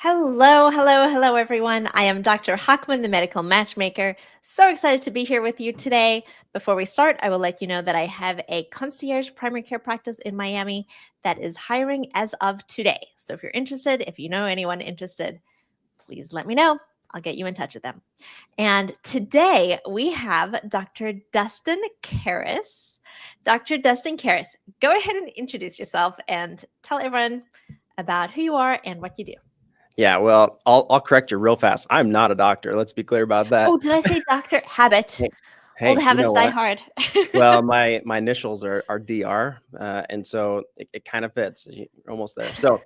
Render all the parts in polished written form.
Hello, everyone. I am Dr. Hockman, the medical matchmaker. So excited to be here with you today. Before we start, I will let you know that I have a concierge primary care practice in Miami that is hiring as of today. So if you're interested, if you know anyone interested, please let me know. I'll get you in touch with them. And today we have Dr. Dustin Karas. Dr. Dustin Karas, go ahead and introduce yourself and tell everyone about who you are and what you do. Yeah, well, I'll correct you real fast. I'm not a doctor. Let's be clear about that. Oh, did I say doctor? Habit. Hey, Old hey, you habits know die what? hard. Well, my initials are DR, and so it kind of fits. You're almost there. So,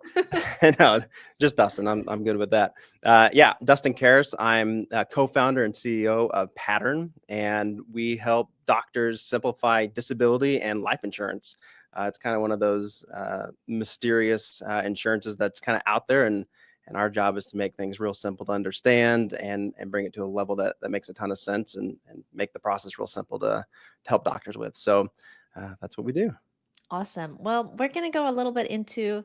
no, just Dustin. I'm good with that. Yeah, Dustin Karas. I'm co-founder and CEO of Pattern, and we help doctors simplify disability and life insurance. It's kind of one of those mysterious insurances that's kind of out there, and our job is to make things real simple to understand and bring it to a level that makes a ton of sense and make the process real simple to help doctors with. So that's what we do. Awesome. Well, we're going to go a little bit into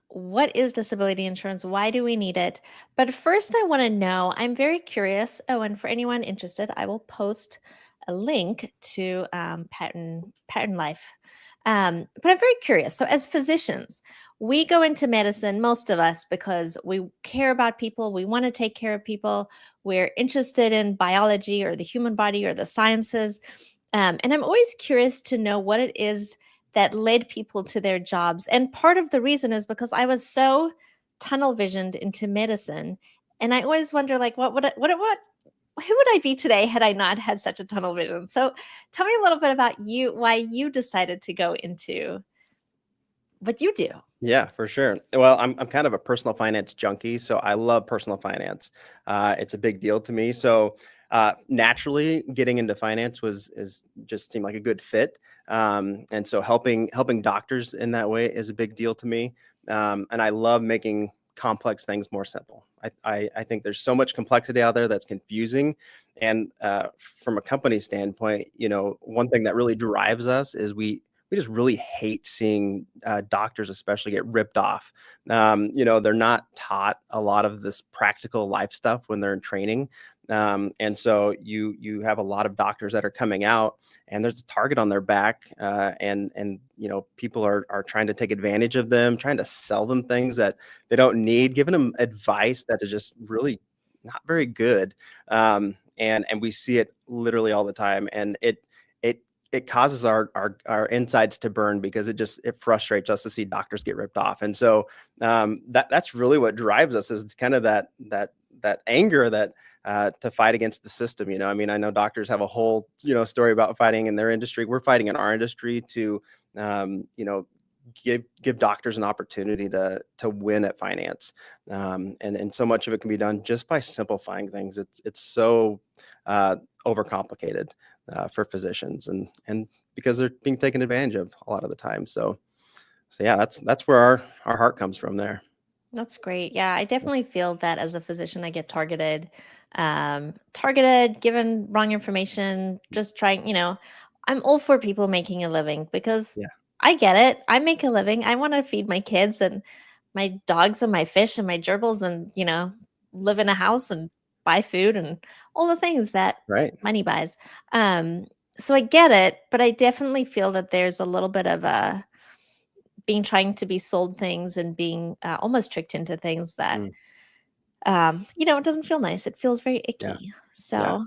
what is disability insurance? Why do we need it? But first, I want to know, I'm very curious. Oh, and for anyone interested, I will post a link to Pattern Life. But I'm very curious. So, as physicians, we go into medicine, most of us, because we care about people, we want to take care of people, we're interested in biology or the human body or the sciences. And I'm always curious to know what it is that led people to their jobs. And part of the reason is because I was so tunnel visioned into medicine. And I always wonder, like, who would I be today had I not had such a tunnel vision? So tell me a little bit about you, why you decided to go into what you do. Yeah, for sure. Well, I'm kind of a personal finance junkie, so I love personal finance. It's a big deal to me. So naturally, getting into finance is just seemed like a good fit. And so helping doctors in that way is a big deal to me. And I love making complex things more simple. I think there's so much complexity out there that's confusing. And from a company standpoint, one thing that really drives us is we just really hate seeing doctors especially get ripped off. They're not taught a lot of this practical life stuff when they're in training. And so you have a lot of doctors that are coming out and there's a target on their back, and people are trying to take advantage of them, trying to sell them things that they don't need, giving them advice that is just really not very good. And we see it literally all the time, and it causes our insides to burn because it frustrates us to see doctors get ripped off. And so that's really what drives us, is kind of that anger that to fight against the system. I mean, I know doctors have a whole story about fighting in their industry. We're fighting in our industry to give doctors an opportunity to win at finance, and so much of it can be done just by simplifying things. It's so overcomplicated for physicians, and because they're being taken advantage of a lot of the time. So yeah, that's where our heart comes from there. That's great. Yeah, I definitely feel that as a physician, I get targeted, given wrong information, just trying, I'm all for people making a living because Yeah. I get it. I make a living. I want to feed my kids and my dogs and my fish and my gerbils and, live in a house and buy food and all the things that Right. money buys. Um, so I get it, but I definitely feel that there's a little bit of a being trying to be sold things and being almost tricked into things that Mm, it doesn't feel nice. It feels very yeah. icky. Yeah. So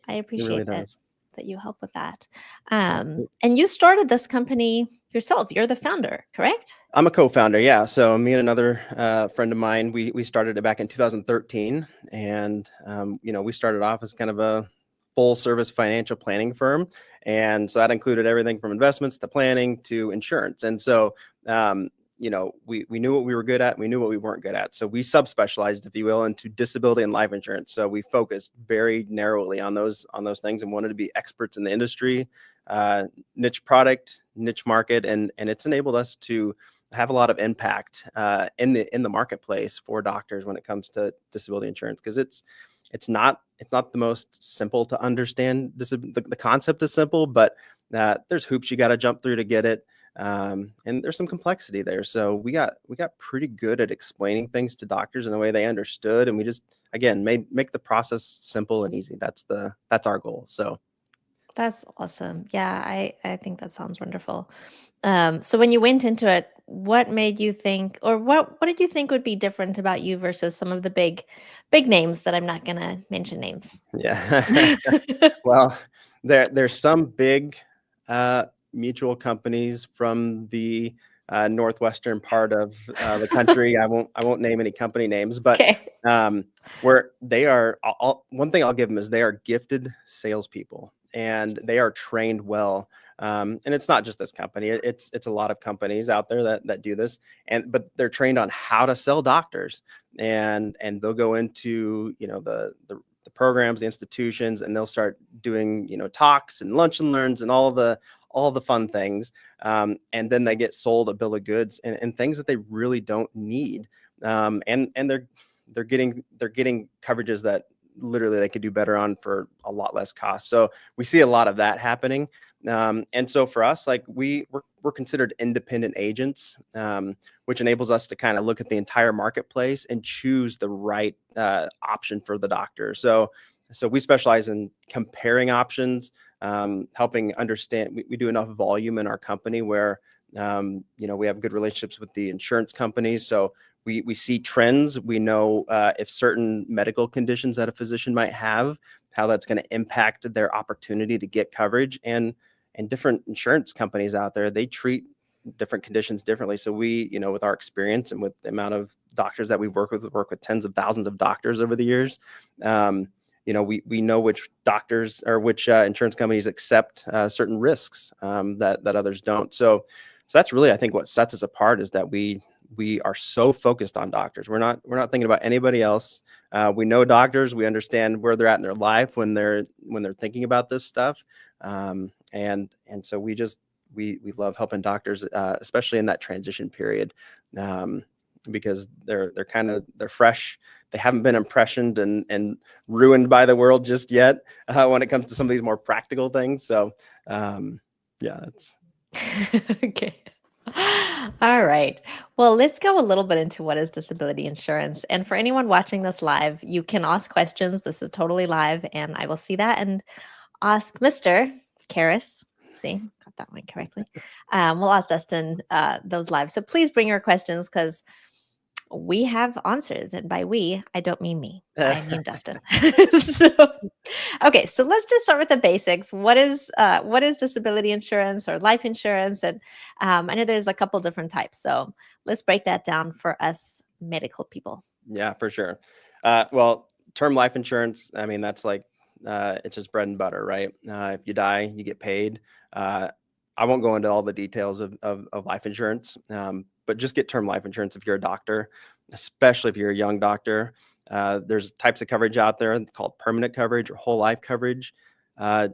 I It really appreciate that does. you help with that. Yeah. And you started this company yourself. You're the founder, correct? I'm a co-founder, yeah. So me and another friend of mine, we started it back in 2013, and we started off as kind of a full-service financial planning firm, and so that included everything from investments to planning to insurance. And so we knew what we were good at, we knew what we weren't good at. So we subspecialized, if you will, into disability and life insurance. So we focused very narrowly on those things and wanted to be experts in the industry, niche product, niche market, and it's enabled us to have a lot of impact in the marketplace for doctors when it comes to disability insurance, because it's not the most simple to understand. The concept is simple, but there's hoops you got to jump through to get it. And there's some complexity there. So we got pretty good at explaining things to doctors in a way they understood, and we just again make the process simple and easy. That's our goal. So That's awesome. Yeah, I think that sounds wonderful. So when you went into it, what made you think, or what did you think would be different about you versus some of the big names that I'm not gonna mention names? yeah. Well, there's some big uh, mutual companies from the northwestern part of the country. I won't name any company names, but Okay. um, where they are. One thing I'll give them is they are gifted salespeople, and they are trained well. And it's not just this company; it's a lot of companies out there that do this, but they're trained on how to sell doctors, and they'll go into the programs, the institutions, and they'll start doing talks and lunch and learns and all the fun things. And then they get sold a bill of goods and things that they really don't need. And they're getting coverages that literally they could do better on for a lot less cost. So we see a lot of that happening. And so for us, like we're considered independent agents, which enables us to kind of look at the entire marketplace and choose the right option for the doctor. So we specialize in comparing options, helping understand. We do enough volume in our company where we have good relationships with the insurance companies. So we see trends. We know if certain medical conditions that a physician might have, how that's going to impact their opportunity to get coverage. And different insurance companies out there, they treat different conditions differently. So we, with our experience and with the amount of doctors that we work with tens of thousands of doctors over the years. We know which doctors or which insurance companies accept certain risks that others don't. So that's really, I think, what sets us apart is that we are so focused on doctors. We're not thinking about anybody else. We know doctors. We understand where they're at in their life when they're thinking about this stuff. And so we love helping doctors, especially in that transition period, because they're fresh. They haven't been impressioned and ruined by the world just yet when it comes to some of these more practical things. So yeah, that's Okay. All right. Well, let's go a little bit into what is disability insurance. And for anyone watching this live, you can ask questions. This is totally live, and I will see that and ask Mr. Karas. See, got that one correctly. We'll ask Dustin those live. So please bring your questions because we have answers. And by we, I don't mean me. I mean Dustin. so okay, so let's just start with the basics. What is disability insurance or life insurance? And I know there's a couple different types, so let's break that down for us medical people. yeah, for sure. Well, term life insurance, I mean, that's like, it's just bread and butter, right? If you die, you get paid. Uh, I won't go into all the details of life insurance, but just get term life insurance if you're a doctor, especially if you're a young doctor. There's types of coverage out there called permanent coverage or whole life coverage. Uh,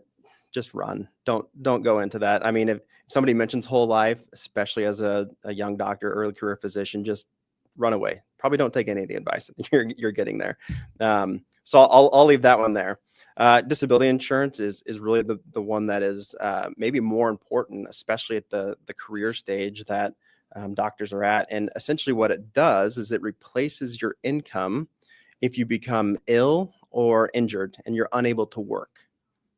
just run. Don't go into that. I mean, if somebody mentions whole life, especially as a young doctor, early career physician, just run away. Probably don't take any of the advice that you're getting there. So I'll leave that one there. Disability insurance is really the one that is maybe more important, especially at the career stage that doctors are at. And essentially, what it does is it replaces your income if you become ill or injured and you're unable to work.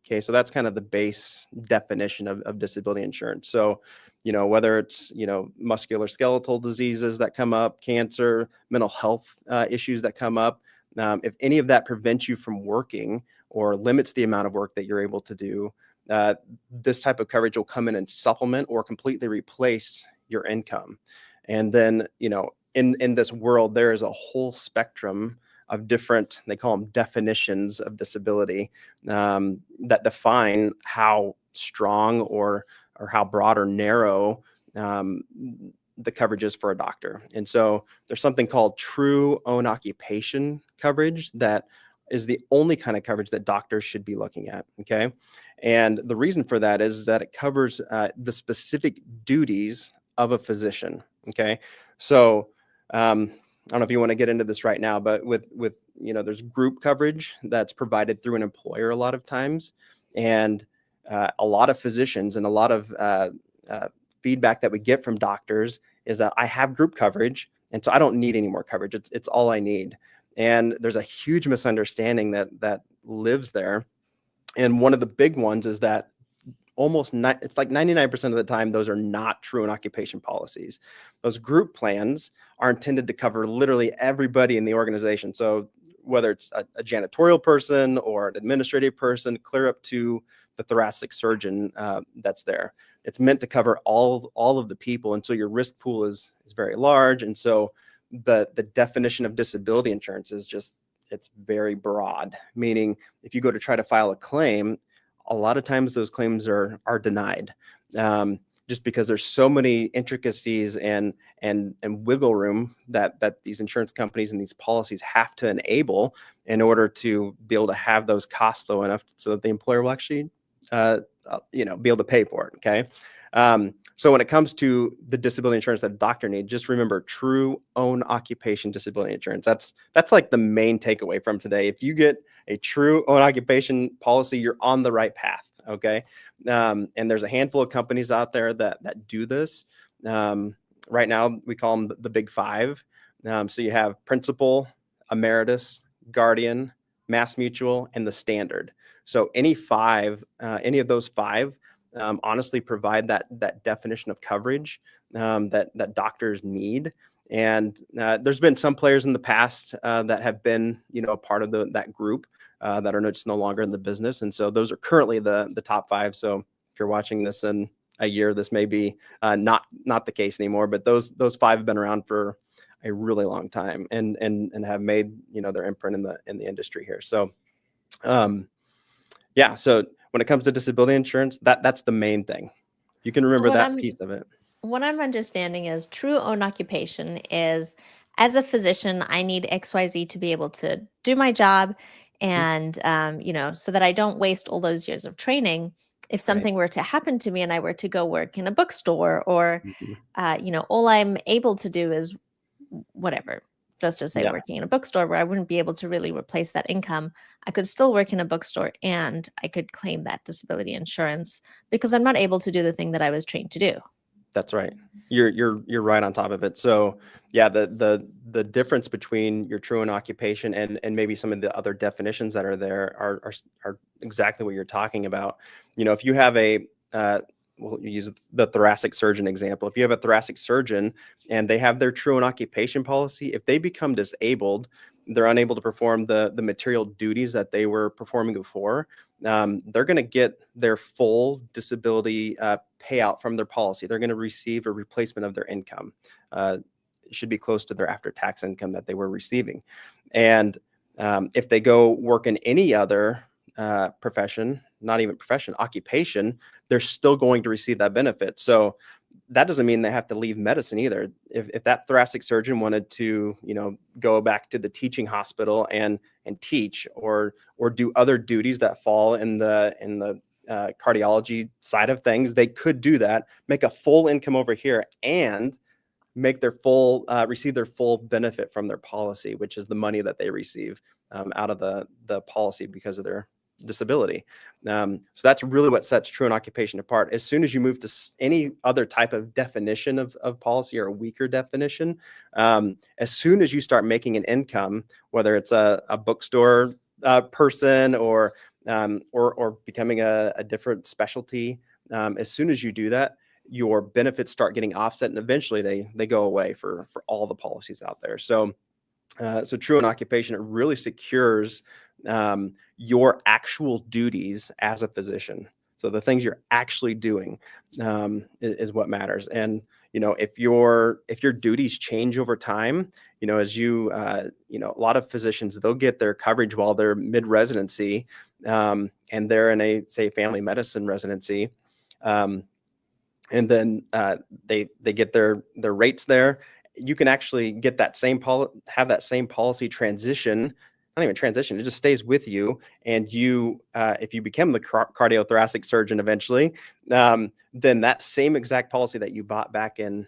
Okay, so that's kind of the base definition of disability insurance. So, whether it's, muscular skeletal diseases that come up, cancer, mental health issues that come up, if any of that prevents you from working or limits the amount of work that you're able to do, this type of coverage will come in and supplement or completely replace your income. And then, in this world, there is a whole spectrum of different, they call them definitions of disability, that define how strong or how broad or narrow the coverage is for a doctor. And so there's something called true own occupation coverage that is the only kind of coverage that doctors should be looking at. Okay. And the reason for that is that it covers the specific duties of a physician. Okay. So, I don't know if you want to get into this right now, but with there's group coverage that's provided through an employer a lot of times, and a lot of physicians and a lot of feedback that we get from doctors is that I have group coverage, and so I don't need any more coverage. It's all I need. And there's a huge misunderstanding that lives there. And one of the big ones is that it's like 99% of the time, those are not true in occupation policies. Those group plans are intended to cover literally everybody in the organization. So whether it's a janitorial person or an administrative person, clear up to the thoracic surgeon that's there. It's meant to cover all of the people. And so your risk pool is very large. And so the definition of disability insurance is just, it's very broad, meaning if you go to try to file a claim, a lot of times those claims are denied, just because there's so many intricacies and wiggle room that these insurance companies and these policies have to enable in order to be able to have those costs low enough so that the employer will actually be able to pay for it. Okay. So when it comes to the disability insurance that a doctor needs, just remember true own occupation disability insurance. That's like the main takeaway from today. If you get a true own occupation policy, you're on the right path. Okay. And there's a handful of companies out there that do this. Right now we call them the big five. So you have Principal, Emeritus, Guardian, Mass Mutual, and the Standard. So any of those five honestly provide that definition of coverage that doctors need. And there's been some players in the past that have been, a part of that group that are just no longer in the business. And so those are currently the top five. So if you're watching this in a year, this may be not the case anymore. But those five have been around for a really long time and have made their imprint in the industry here. So yeah. So when it comes to disability insurance, that's the main thing. You can So remember that piece of it. what I'm understanding is true own occupation is, as a physician, I need XYZ to be able to do my job, Mhm. and so that I don't waste all those years of training. If Right. something were to happen to me and I were to go work in a bookstore, or Mhm. all I'm able to do is whatever. Let's just say Yeah, working in a bookstore, where I wouldn't be able to really replace that income. I could still work in a bookstore and I could claim that disability insurance because I'm not able to do the thing that I was trained to do. that's right. You're right on top of it. So yeah, the difference between your true and occupation and maybe some of the other definitions that are there are exactly what you're talking about. If you have we'll use the thoracic surgeon example. If you have a thoracic surgeon and they have their true and occupation policy, if they become disabled, they're unable to perform the material duties that they were performing before, they're going to get their full disability payout from their policy. They're going to receive a replacement of their income. It should be close to their after-tax income that they were receiving. And if they go work in any other profession, not even profession, occupation, they're still going to receive that benefit. So that doesn't mean they have to leave medicine either. If that thoracic surgeon wanted to, go back to the teaching hospital and teach or do other duties that fall in the cardiology side of things, they could do that, make a full income over here, and make their full receive their full benefit from their policy, which is the money that they receive out of the policy because of their disability. So that's really what sets true and occupation apart. As soon as you move to any other type of definition of policy or a weaker definition, as soon as you start making an income, whether it's a bookstore person or becoming a different specialty, as soon as you do that, your benefits start getting offset, and eventually they go away for all the policies out there. So true and occupation, it really secures your actual duties as a physician. So the things you're actually doing is what matters. And if your duties change over time, as a lot of physicians, they'll get their coverage while they're mid residency, and they're in a, say, family medicine residency. And then they get their rates there. You can actually get that have that same policy transition, not even transition, it just stays with you. And you, if you become the cardiothoracic surgeon eventually, then that same exact policy that you bought back in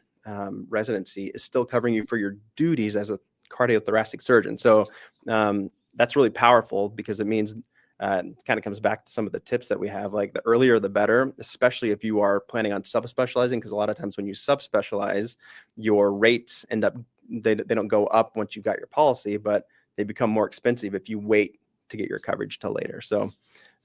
residency is still covering you for your duties as a cardiothoracic surgeon. So that's really powerful because it means kind of comes back to some of the tips that we have, like the earlier the better, especially if you are planning on subspecializing, because a lot of times when you subspecialize, your rates end up, they don't go up once you've got your policy, but they become more expensive if you wait to get your coverage till later. So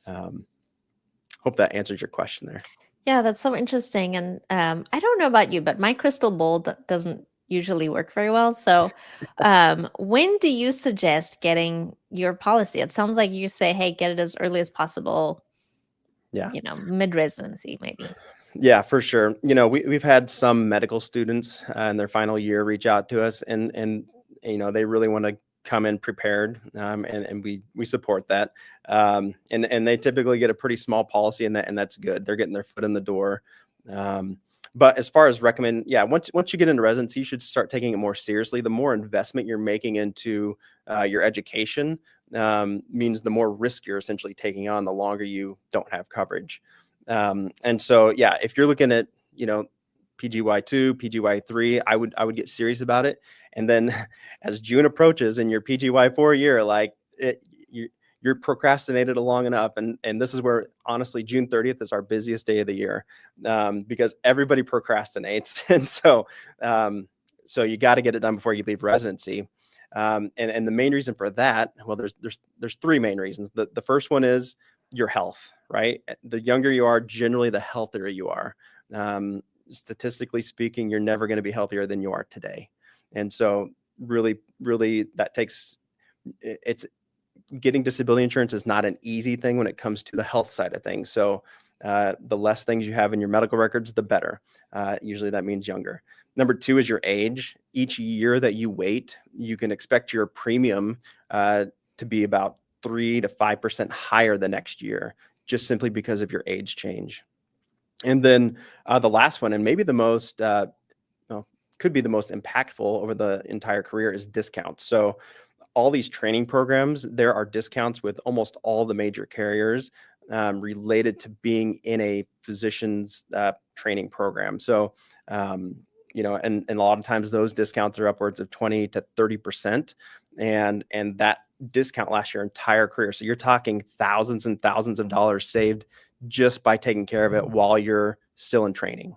hope that answers your question there. Yeah, that's so interesting. And I don't know about you, but my crystal ball doesn't usually work very well. So, when do you suggest getting your policy? It sounds like you say, hey, get it as early as possible, Yeah. mid residency, maybe. Yeah, for sure. We've had some medical students in their final year reach out to us, and they really want to come in prepared, and we support that. And they typically get a pretty small policy, and that's good. They're getting their foot in the door. But as far as once you get into residency, you should start taking it more seriously. The more investment you're making into your education means the more risk you're essentially taking on, the longer you don't have coverage. And so, yeah, if you're looking at, PGY2, PGY3, I would get serious about it. And then as June approaches in your PGY4 year, you're procrastinated long enough. And this is where, honestly, June 30th is our busiest day of the year, because everybody procrastinates. And so you got to get it done before you leave residency. And the main reason for that, well, there's three main reasons. The first one is your health, right? The younger you are, generally the healthier you are. Statistically speaking, you're never going to be healthier than you are today. And so really, really it's getting disability insurance is not an easy thing when it comes to the health side of things. So the less things you have in your medical records, the better. Usually that means younger. Number two is your age. Each year that you wait, you can expect your premium to be about 3 to 5% higher the next year, just simply because of your age change. And then the last one, and maybe the most, could be the most impactful over the entire career, is discounts. So all these training programs, there are discounts with almost all the major carriers related to being in a physician's training program. So, and a lot of times those discounts are upwards of 20 to 30%. And that discount lasts your entire career. So you're talking thousands and thousands of dollars saved just by taking care of it while you're still in training.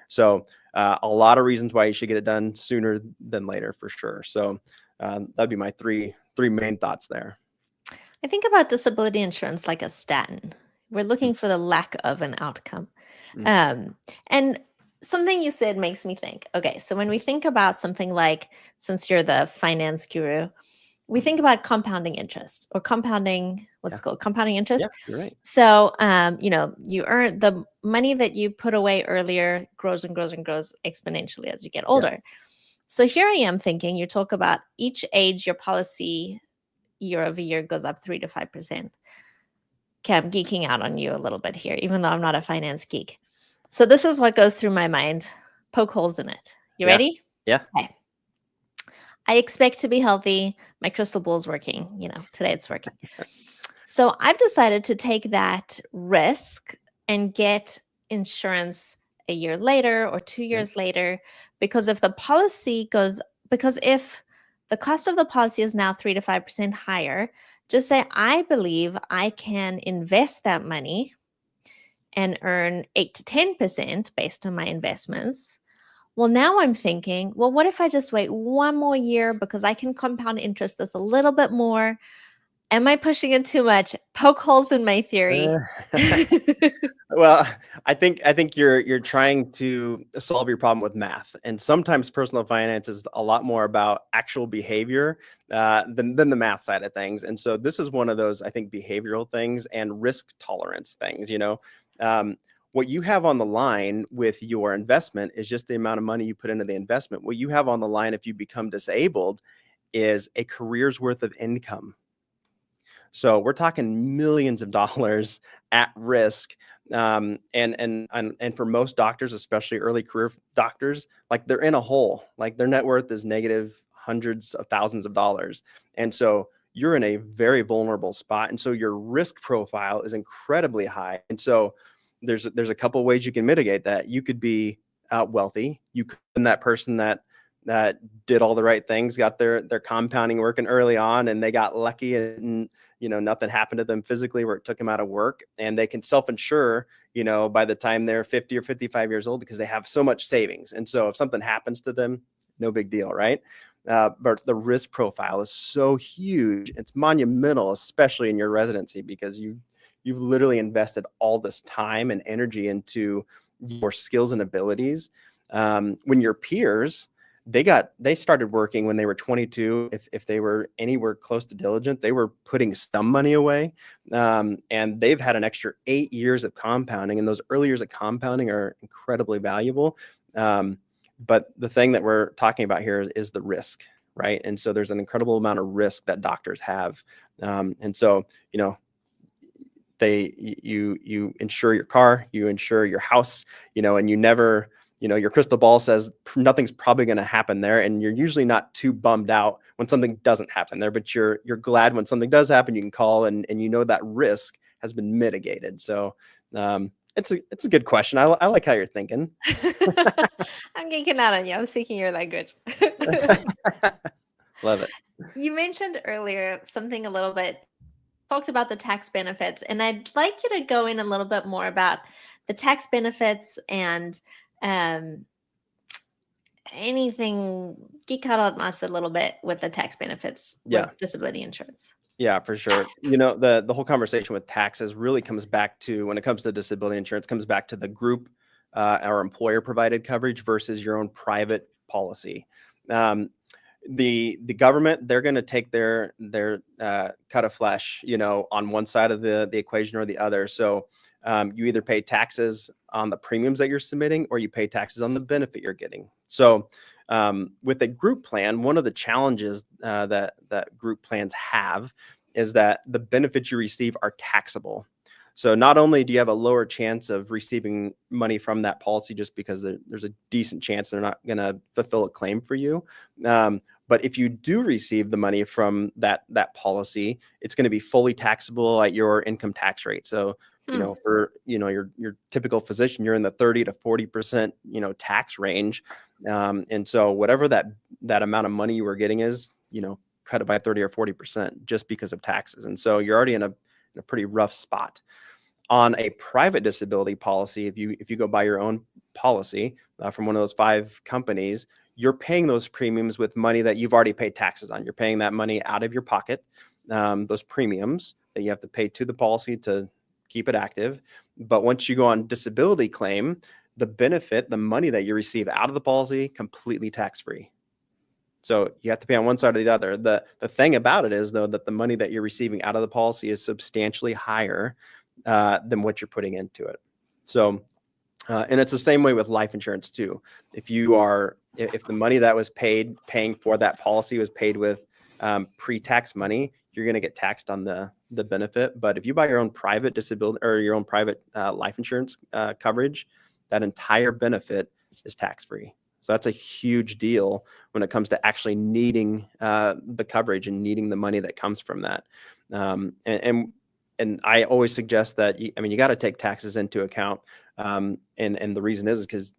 So a lot of reasons why you should get it done sooner than later, for sure. So that'd be my three main thoughts there. I think about disability insurance like a statin. We're looking for the lack of an outcome. And something you said makes me think, okay, so when we think about something like, since you're the finance guru, we think about compounding interest or compounding, what's it called? Compounding interest. Yeah, you're right. So, you earn the money that you put away earlier grows and grows and grows exponentially as you get older. Yes. So here I am thinking, you talk about each age, your policy year over year goes up 3 to 5%. Okay, I'm geeking out on you a little bit here, even though I'm not a finance geek. So this is what goes through my mind. Poke holes in it. You ready? Yeah. Okay. I expect to be healthy. My crystal ball's working. Today it's working. So I've decided to take that risk and get insurance a year later or 2 years later, because if the cost of the policy is now 3 to 5% higher, just say, I believe I can invest that money and earn 8 to 10% based on my investments. Well, now I'm thinking, well, what if I just wait one more year because I can compound interest this a little bit more? Am I pushing it too much? Poke holes in my theory. Well, I think you're trying to solve your problem with math, and sometimes personal finance is a lot more about actual behavior than the math side of things. And so this is one of those, I think, behavioral things and risk tolerance things. What you have on the line with your investment is just the amount of money you put into the investment. What you have on the line if you become disabled is a career's worth of income. So we're talking millions of dollars at risk. And for most doctors, especially early career doctors, like they're in a hole, like their net worth is negative hundreds of thousands of dollars. And so you're in a very vulnerable spot. And so your risk profile is incredibly high. And so there's a couple of ways you can mitigate that. You could be wealthy. You could be that person that did all the right things, got their compounding working early on, and they got lucky and nothing happened to them physically where it took them out of work, and they can self-insure, by the time they're 50 or 55 years old, because they have so much savings. And so if something happens to them, no big deal, right? But the risk profile is so huge. It's monumental, especially in your residency, because you've literally invested all this time and energy into your skills and abilities. When your peers, they started working when they were 22. If they were anywhere close to diligent, they were putting some money away, and they've had an extra 8 years of compounding, and those early years of compounding are incredibly valuable. But the thing that we're talking about here is the risk, right? And so there's an incredible amount of risk that doctors have, and so you insure your car, you insure your house, and you never, your crystal ball says nothing's probably going to happen there, and you're usually not too bummed out when something doesn't happen there, but you're glad when something does happen. You can call, and that risk has been mitigated. So it's a good question. I like how you're thinking. I'm geeking out on you. I'm speaking your language. Love it. You mentioned earlier something a little bit, talked about the tax benefits, and I'd like you to go in a little bit more about the tax benefits and anything, geek out on us a little bit with the tax benefits with disability insurance. Yeah, for sure. The whole conversation with taxes really comes back to, when it comes to disability insurance, comes back to the group or employer provided coverage versus your own private policy. The government, they're going to take their cut of flesh, on one side of the equation or the other. So you either pay taxes on the premiums that you're submitting, or you pay taxes on the benefit you're getting. So with a group plan, one of the challenges that group plans have is that the benefits you receive are taxable. So not only do you have a lower chance of receiving money from that policy, just because there's a decent chance they're not going to fulfill a claim for you, but if you do receive the money from that policy, it's going to be fully taxable at your income tax rate. So for your typical physician, you're in the 30 to 40% tax range, and so whatever that amount of money you were getting is, cut it by 30 or 40% just because of taxes. And so you're already in a pretty rough spot. On a private disability policy, if you go buy your own policy from one of those 5 companies, you're paying those premiums with money that you've already paid taxes on. You're paying that money out of your pocket, those premiums that you have to pay to the policy to keep it active. But once you go on disability claim, the benefit, the money that you receive out of the policy, completely tax-free. So you have to pay on one side or the other. The thing about it is, though, that the money that you're receiving out of the policy is substantially higher than what you're putting into it. So, and it's the same way with life insurance too. If the money that was paying for that policy was paid with pre-tax money, you're going to get taxed on the benefit. But if you buy your own private disability or your own private life insurance coverage, that entire benefit is tax-free. So that's a huge deal when it comes to actually needing the coverage and needing the money that comes from that. And I always suggest that you got to take taxes into account. And the reason is because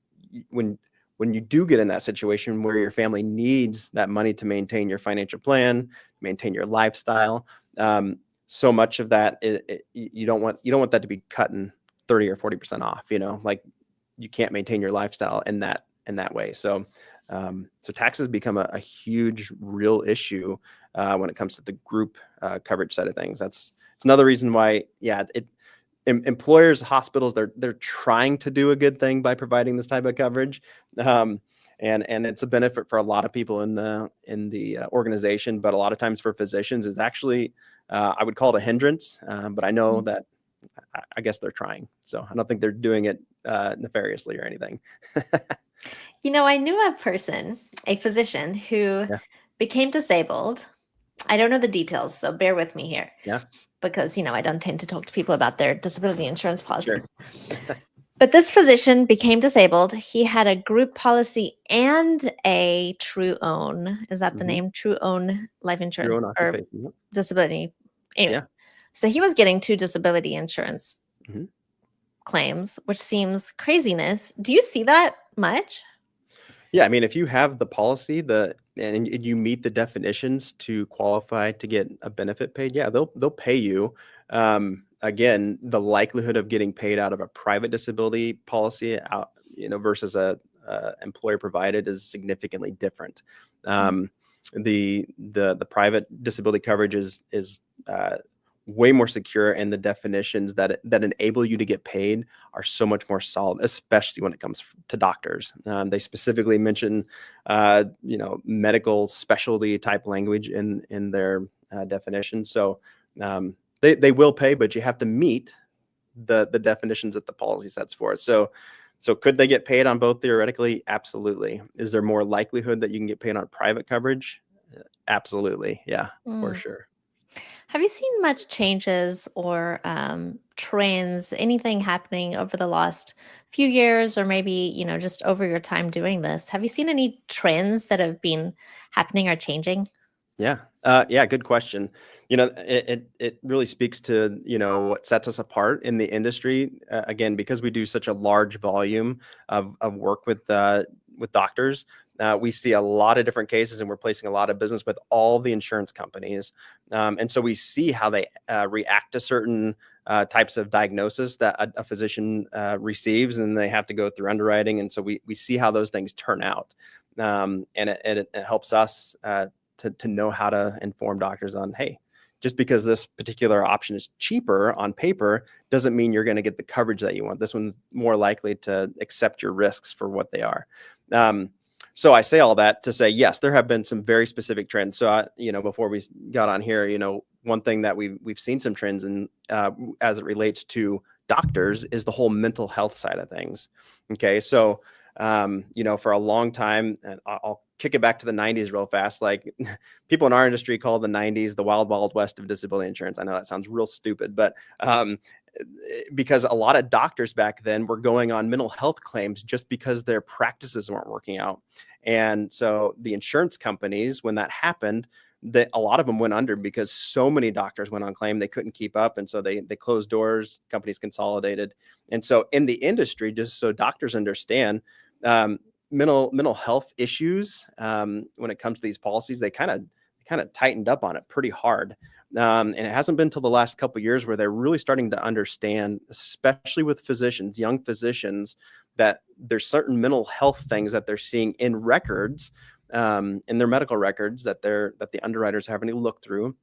when you do get in that situation where your family needs that money to maintain your financial plan, maintain your lifestyle, so much of that you don't want that to be cutting 30 or 40% off. Like you can't maintain your lifestyle in that way. So taxes become a huge, real issue when it comes to the group coverage side of things. It's another reason why, employers, hospitals, they're trying to do a good thing by providing this type of coverage, and it's a benefit for a lot of people in the organization. But a lot of times for physicians, it's actually I would call it a hindrance. But I know that I guess they're trying. So I don't think they're doing it nefariously or anything. I knew a physician who became disabled. I don't know the details, so bear with me here. Yeah. Because, I don't tend to talk to people about their disability insurance policies. Sure. But this physician became disabled. He had a group policy and a True Own. Is that the name? True Own life insurance True Own or occupation. disability. Anyway, Yeah. So he was getting 2 disability insurance claims, which seems craziness. Do you see that much? Yeah, if you have the policy, and you meet the definitions to qualify to get a benefit paid, yeah, they'll pay you. Again, the likelihood of getting paid out of a private disability policy out, versus a employer provided is significantly different. Mm, Um, the private disability coverage is way more secure, and the definitions that enable you to get paid are so much more solid, especially when it comes to doctors. They specifically mention, medical specialty type language in their definition. So they will pay, but you have to meet the definitions that the policy sets for it. So could they get paid on both theoretically? Absolutely. Is there more likelihood that you can get paid on private coverage? Absolutely. Yeah, for mm. sure. Have you seen much changes or trends, anything happening over the last few years, or maybe, just over your time doing this? Have you seen any trends that have been happening or changing? Yeah. Yeah. Good question. It really speaks to, what sets us apart in the industry. Again, because we do such a large volume of work with doctors, we see a lot of different cases, and we're placing a lot of business with all the insurance companies. And so we see how they react to certain types of diagnosis that a physician receives, and they have to go through underwriting. And so we see how those things turn out. And it helps us to know how to inform doctors on, hey, just because this particular option is cheaper on paper doesn't mean you're going to get the coverage that you want. This one's more likely to accept your risks for what they are. So I say all that to say, yes, there have been some very specific trends. So before we got on here, one thing that we've seen some trends in, as it relates to doctors, is the whole mental health side of things. Okay, so for a long time, and I'll kick it back to the 90s real fast. Like, people in our industry call the 90s the wild, wild west of disability insurance. I know that sounds real stupid, but because a lot of doctors back then were going on mental health claims just because their practices weren't working out. And so the insurance companies, when that happened, that a lot of them went under because so many doctors went on claim, they couldn't keep up. And so they closed doors, companies consolidated. And so in the industry, just so doctors understand, um, mental health issues, when it comes to these policies, they kind of tightened up on it pretty hard. And it hasn't been till the last couple of years where they're really starting to understand, especially with physicians, young physicians, that there's certain mental health things that they're seeing in records, in their medical records, that the underwriters are having to look through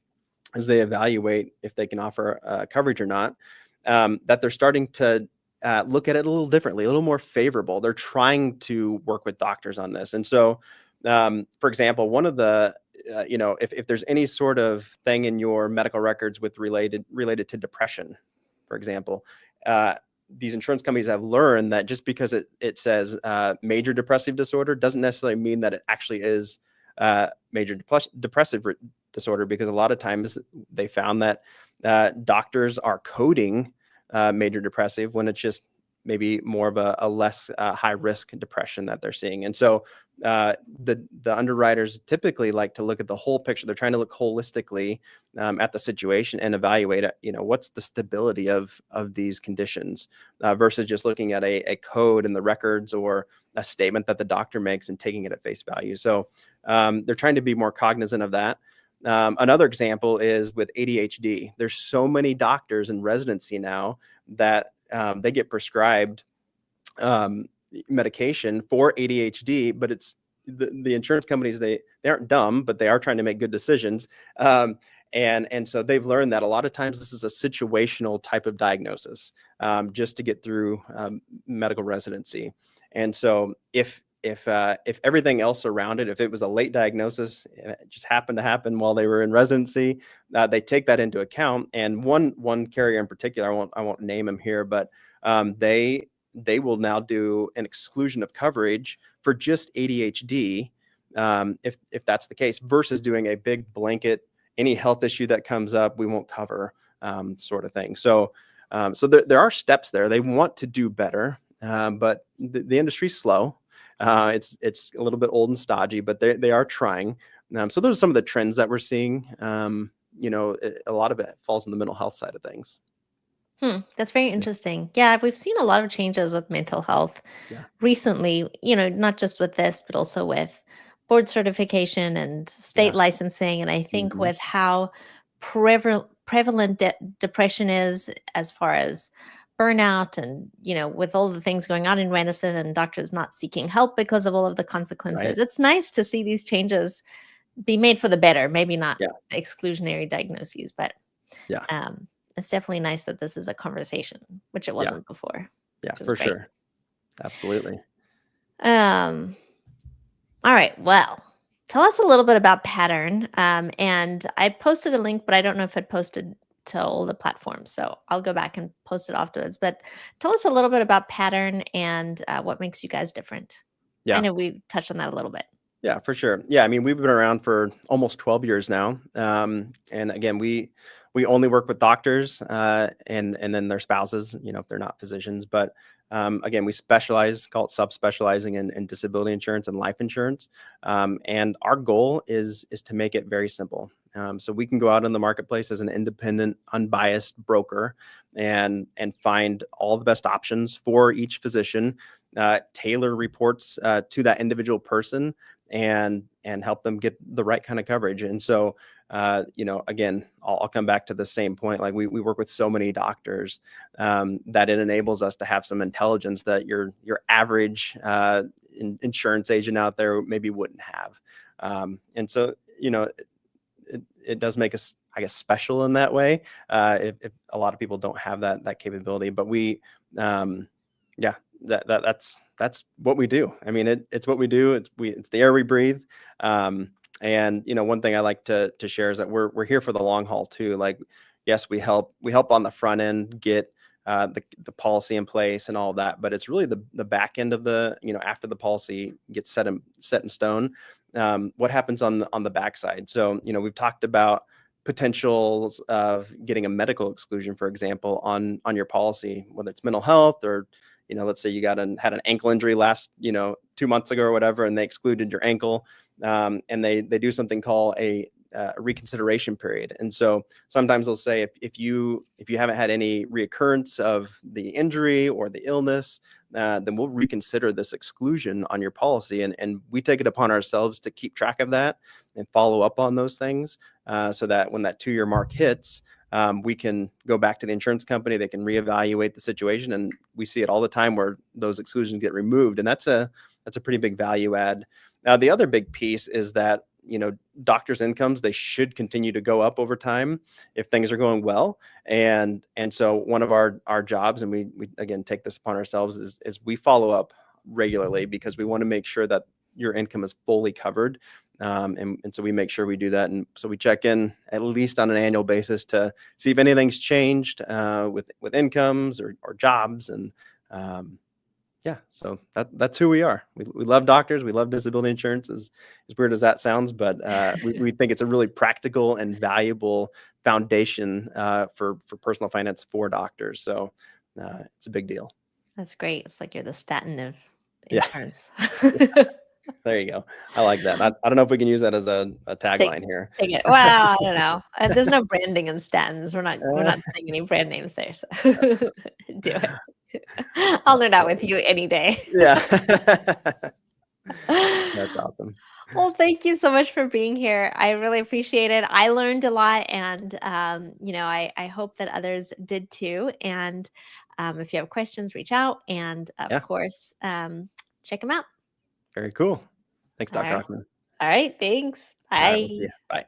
as they evaluate if they can offer coverage or not. That they're starting to look at it a little differently, a little more favorable. They're trying to work with doctors on this. And so, for example, one of the, if there's any sort of thing in your medical records with related to depression, for example, these insurance companies have learned that just because it says major depressive disorder doesn't necessarily mean that it actually is major depressive disorder, because a lot of times they found that doctors are coding major depressive when it's just maybe more of a less high risk depression that they're seeing. And so the underwriters typically like to look at the whole picture. They're trying to look holistically at the situation and evaluate, what's the stability of these conditions, versus just looking at a code in the records or a statement that the doctor makes and taking it at face value. So they're trying to be more cognizant of that. Another example is with ADHD. There's so many doctors in residency now that they get prescribed um, medication for ADHD, but it's the insurance companies, they aren't dumb, but they are trying to make good decisions. And so they've learned that a lot of times this is a situational type of diagnosis, just to get through medical residency. And so if everything else around it, if it was a late diagnosis and it just happened to happen while they were in residency, they take that into account. And one carrier in particular, I won't name him here, but they will now do an exclusion of coverage for just ADHD, if that's the case, versus doing a big blanket, any health issue that comes up, we won't cover, sort of thing. So there are steps there. They want to do better, but the industry's slow. It's a little bit old and stodgy, but they are trying. So those are some of the trends that we're seeing. A lot of it falls in the mental health side of things. That's very Yeah. interesting. Yeah, we've seen a lot of changes with mental health Yeah. recently, not just with this, but also with board certification and state Yeah. licensing. And I think Mhm. with how prevalent depression is, as far as burnout, and with all the things going on in medicine and doctors not seeking help because of all of the consequences, Right. it's nice to see these changes be made for the better. Maybe not Yeah. exclusionary diagnoses, but Yeah. um, it's definitely nice that this is a conversation, which it Yeah. wasn't before, Yeah, which is for great. sure. Absolutely. Um, all right. Well, tell us a little bit about Pattern. And I posted a link, but I don't know if it posted to all the platforms. So I'll go back and post it afterwards. But tell us a little bit about Pattern and what makes you guys different. I Yeah. know we touched on that a little bit. Yeah, for sure. Yeah, I mean, we've been around for almost 12 years now, and again, we only work with doctors and then their spouses, if they're not physicians. But again, we specialize, call it subspecializing in disability insurance and life insurance, and our goal is to make it very simple. So we can go out in the marketplace as an independent, unbiased broker and find all the best options for each physician, tailor reports to that individual person and help them get the right kind of coverage. And so, again, I'll come back to the same point. Like we work with so many doctors that it enables us to have some intelligence that your average insurance agent out there maybe wouldn't have. And so, it does make us, I guess, special in that way. If a lot of people don't have that capability, but um, yeah, that's what we do. I mean, it's what we do. It's the air we breathe. Um, and one thing I like to share is that we're here for the long haul too. Like, yes, we help on the front end get the policy in place and all of that, but it's really the back end of the after the policy gets set in stone, what happens on the backside. So, we've talked about potentials of getting a medical exclusion, for example, on your policy, whether it's mental health or, let's say you had an ankle injury last, 2 months ago or whatever, and they excluded your ankle, and they do something called a reconsideration period. And so sometimes they'll say if you haven't had any reoccurrence of the injury or the illness, then we'll reconsider this exclusion on your policy. And we take it upon ourselves to keep track of that and follow up on those things, so that when that 2-year mark hits, we can go back to the insurance company. They can reevaluate the situation, and we see it all the time where those exclusions get removed, and that's a pretty big value add. Now, the other big piece is that doctors' incomes, they should continue to go up over time if things are going well. And so one of our jobs, and we again take this upon ourselves, is we follow up regularly because we want to make sure that your income is fully covered. And so we make sure we do that. And so we check in at least on an annual basis to see if anything's changed with incomes or jobs. And yeah, so that's who we are. We love doctors. We love disability insurance, as weird as that sounds, but we think it's a really practical and valuable foundation for personal finance for doctors. So it's a big deal. That's great. It's like you're the statin of Yeah, insurance. there you go. I like that. I don't know if we can use that as a Take tagline here. take it. Well, I don't know. There's no branding in statins. We're not Uh, saying any brand names there, so do it. I'll learn that with you any day. yeah, that's awesome. Well, thank you so much for being here. I really appreciate it. I learned a lot, and I hope that others did too. And if you have questions, reach out, and of Yeah, course, check them out. very cool. Thanks, All Dr. right. Hockman. All right. Thanks. All right, we'll see Bye. you. Bye.